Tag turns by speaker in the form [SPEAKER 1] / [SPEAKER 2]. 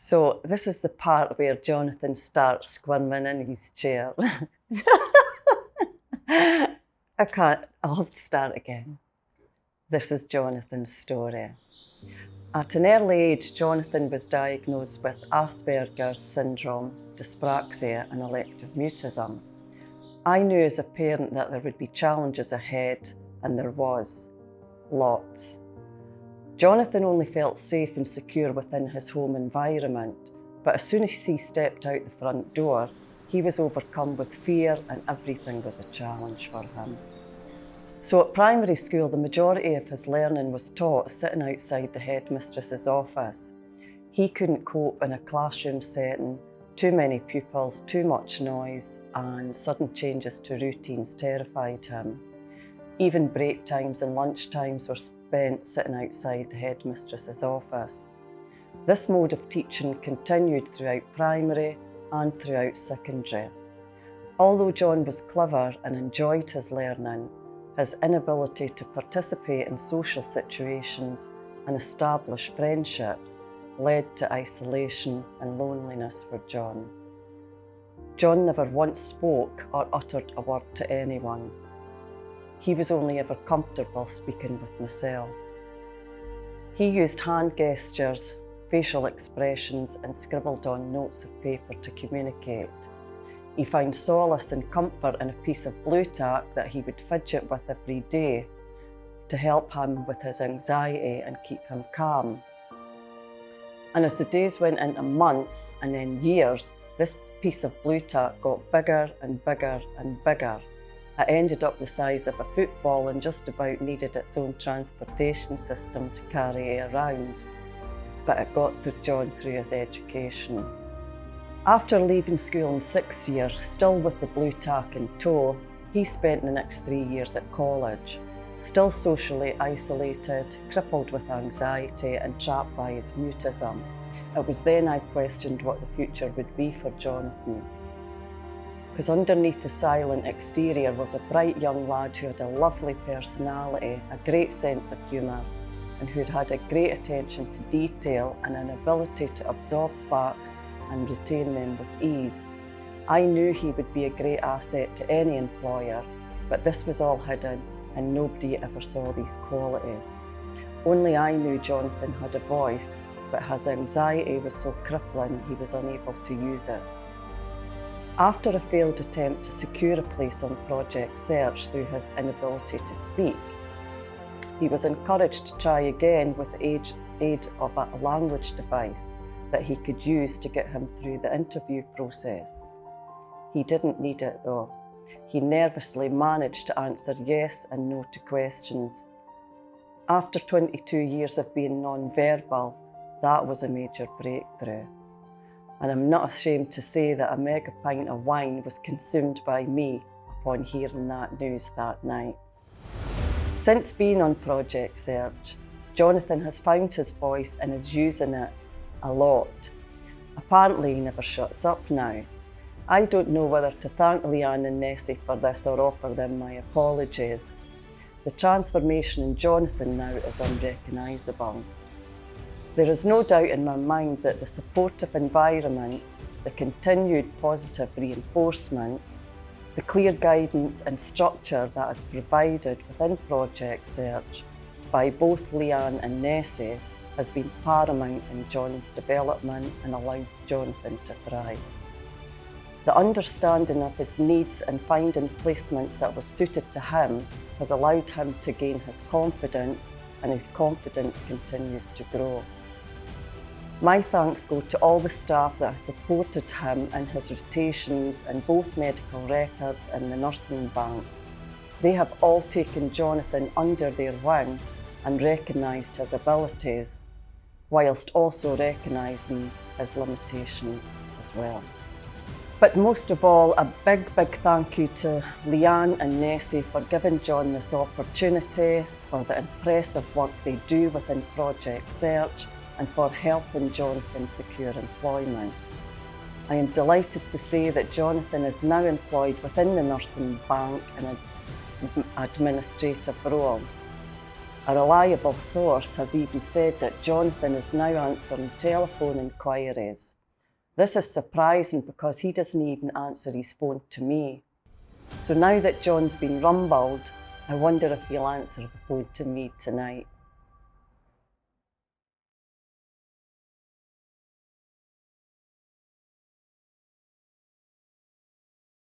[SPEAKER 1] So this is the part where Jonathan starts squirming in his chair. I'll have to start again. This is Jonathan's story. At an early age, Jonathan was diagnosed with Asperger's syndrome, dyspraxia and elective mutism. I knew as a parent that there would be challenges ahead, and there was. Lots. Jonathan only felt safe and secure within his home environment, but as soon as he stepped out the front door, he was overcome with fear and everything was a challenge for him. So at primary school, the majority of his learning was taught sitting outside the headmistress's office. He couldn't cope in a classroom setting, too many pupils, too much noise, and sudden changes to routines terrified him. Even break times and lunch times were spent sitting outside the headmistress's office. This mode of teaching continued throughout primary and throughout secondary. Although John was clever and enjoyed his learning, his inability to participate in social situations and establish friendships led to isolation and loneliness for John. John never once spoke or uttered a word to anyone. He was only ever comfortable speaking with myself. He used hand gestures, facial expressions, and scribbled on notes of paper to communicate. He found solace and comfort in a piece of blue tack that he would fidget with every day to help him with his anxiety and keep him calm. And as the days went into months and then years, this piece of blue tack got bigger and bigger and bigger. It ended up the size of a football and just about needed its own transportation system to carry it around. But it got John through his education. After leaving school in 6th year, still with the blue tack in tow, he spent the next 3 years at college, still socially isolated, crippled with anxiety and trapped by his mutism. It was then I questioned what the future would be for Jonathan. Because underneath the silent exterior was a bright young lad who had a lovely personality, a great sense of humour, and who'd had a great attention to detail and an ability to absorb facts and retain them with ease. I knew he would be a great asset to any employer, but this was all hidden and nobody ever saw these qualities. Only I knew Jonathan had a voice, but his anxiety was so crippling he was unable to use it. After a failed attempt to secure a place on Project SEARCH through his inability to speak, he was encouraged to try again with the aid of a language device that he could use to get him through the interview process. He didn't need it though. He nervously managed to answer yes and no to questions. After 22 years of being non-verbal, that was a major breakthrough. And I'm not ashamed to say that a mega pint of wine was consumed by me upon hearing that news that night. Since being on Project SEARCH, Jonathan has found his voice and is using it a lot. Apparently he never shuts up now. I don't know whether to thank Leanne and Nessie for this or offer them my apologies. The transformation in Jonathan now is unrecognisable. There is no doubt in my mind that the supportive environment, the continued positive reinforcement, the clear guidance and structure that is provided within Project SEARCH by both Leanne and Nessie has been paramount in John's development and allowed Jonathan to thrive. The understanding of his needs and finding placements that were suited to him has allowed him to gain his confidence, and his confidence continues to grow. My thanks go to all the staff that have supported him in his rotations in both medical records and the nursing bank. They have all taken Jonathan under their wing and recognised his abilities, whilst also recognising his limitations as well. But most of all, a big thank you to Leanne and Nessie for giving John this opportunity, for the impressive work they do within Project SEARCH, and for helping Jonathan secure employment. I am delighted to say that Jonathan is now employed within the nursing bank in an administrative role. A reliable source has even said that Jonathan is now answering telephone inquiries. This is surprising because he doesn't even answer his phone to me. So now that John's been rumbled, I wonder if he'll answer the phone to me tonight.